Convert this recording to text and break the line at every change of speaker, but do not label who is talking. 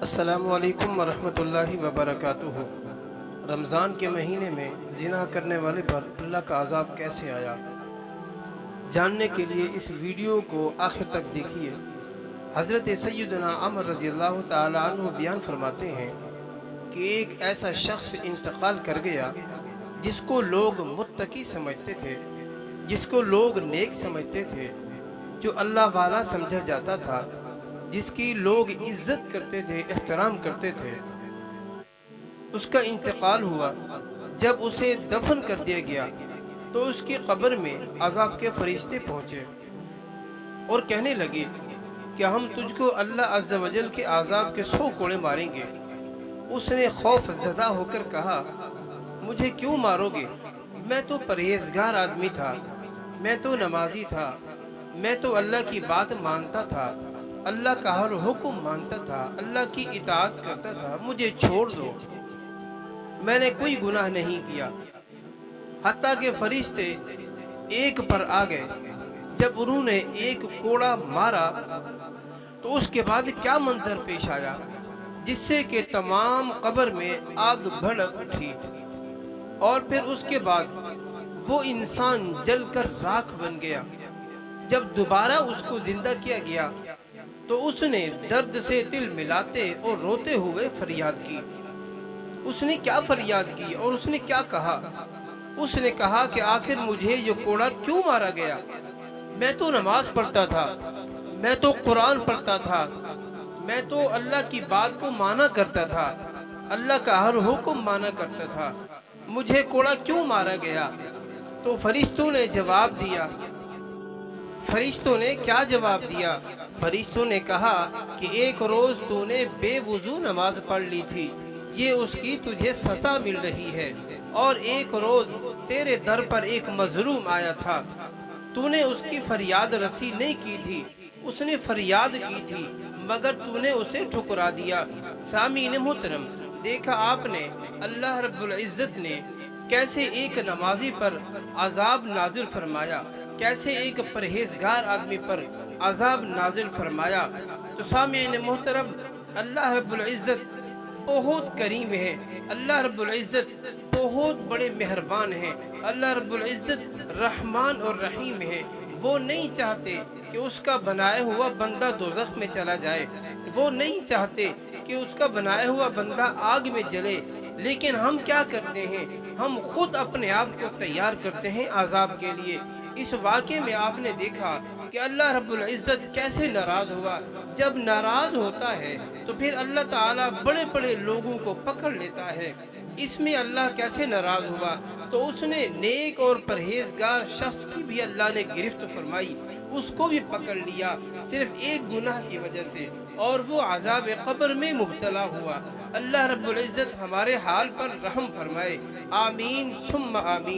السلام علیکم ورحمۃ اللہ وبرکاتہ۔ رمضان کے مہینے میں زنا کرنے والے پر اللہ کا عذاب کیسے آیا، جاننے کے لیے اس ویڈیو کو آخر تک دیکھیے۔ حضرت سیدنا عمر رضی اللہ تعالی عنہ بیان فرماتے ہیں کہ ایک ایسا شخص انتقال کر گیا جس کو لوگ متقی سمجھتے تھے، جس کو لوگ نیک سمجھتے تھے، جو اللہ والا سمجھا جاتا تھا، جس کی لوگ عزت کرتے تھے، احترام کرتے تھے۔ اس کا انتقال ہوا۔ جب اسے دفن کر دیا گیا تو اس کی قبر میں عذاب کے فرشتے پہنچے اور کہنے لگے کہ ہم تجھ کو اللہ عز و جل کے عذاب کے 100 کوڑے ماریں گے۔ اس نے خوف زدہ ہو کر کہا، مجھے کیوں مارو گے؟ میں تو پرہیزگار آدمی تھا، میں تو نمازی تھا، میں تو اللہ کی بات مانتا تھا، اللہ کا ہر حکم مانتا تھا، اللہ کی اطاعت کرتا تھا، مجھے چھوڑ دو، میں نے کوئی گناہ نہیں کیا۔ حتیٰ کہ فرشتے ایک پر آ گئے۔ جب انہوں نے ایک کوڑا مارا تو اس کے بعد کیا منظر پیش آیا، جس سے کہ تمام قبر میں آگ بھڑک اٹھی، اور پھر اس کے بعد وہ انسان جل کر راکھ بن گیا۔ جب دوبارہ اس کو زندہ کیا گیا تو اس نے درد سے دل ملاتے اور روتے ہوئے فریاد کی۔ اس نے کیا فریاد کی اور اس نے کیا کہا؟ اس نے کہا کہ آخر مجھے یہ کوڑا کیوں مارا گیا؟ میں تو نماز پڑھتا تھا، میں تو قرآن پڑھتا تھا، میں تو اللہ کی بات کو مانا کرتا تھا، اللہ کا ہر حکم مانا کرتا تھا، مجھے کوڑا کیوں مارا گیا؟ تو فرشتوں نے جواب دیا۔ فرشتوں نے کیا جواب دیا؟ فرشتوں نے کہا کہ ایک روز تو نے بے وضو نماز پڑھ لی تھی، یہ اس کی تجھے سزا مل رہی ہے، اور ایک روز تیرے در پر ایک مظلوم آیا تھا، تو نے اس کی فریاد رسی نہیں کی تھی، اس نے فریاد کی تھی مگر تو نے اسے ٹھکرا دیا۔ سامعین محترم، دیکھا آپ نے اللہ رب العزت نے کیسے ایک نمازی پر عذاب نازل فرمایا، کیسے ایک پرہیزگار آدمی پر عذاب نازل فرمایا۔ تو سامعین محترم، اللہ رب العزت بہت کریم ہے، اللہ رب العزت بہت بڑے مہربان ہیں، اللہ رب العزت رحمان اور رحیم ہے۔ وہ نہیں چاہتے کہ اس کا بنایا ہوا بندہ دوزخ میں چلا جائے، وہ نہیں چاہتے کہ اس کا بنایا ہوا بندہ آگ میں جلے، لیکن ہم کیا کرتے ہیں؟ ہم خود اپنے آپ کو تیار کرتے ہیں عذاب کے لیے۔ اس واقعے میں آپ نے دیکھا کہ اللہ رب العزت کیسے ناراض ہوا۔ جب ناراض ہوتا ہے تو پھر اللہ تعالیٰ بڑے بڑے لوگوں کو پکڑ لیتا ہے۔ اس میں اللہ کیسے ناراض ہوا؟ تو اس نے نیک اور پرہیزگار شخص کی بھی اللہ نے گرفت فرمائی، اس کو بھی پکڑ لیا صرف ایک گناہ کی وجہ سے، اور وہ عذاب قبر میں مبتلا ہوا۔ اللہ رب العزت ہمارے حال پر رحم فرمائے، آمین ثم آمین۔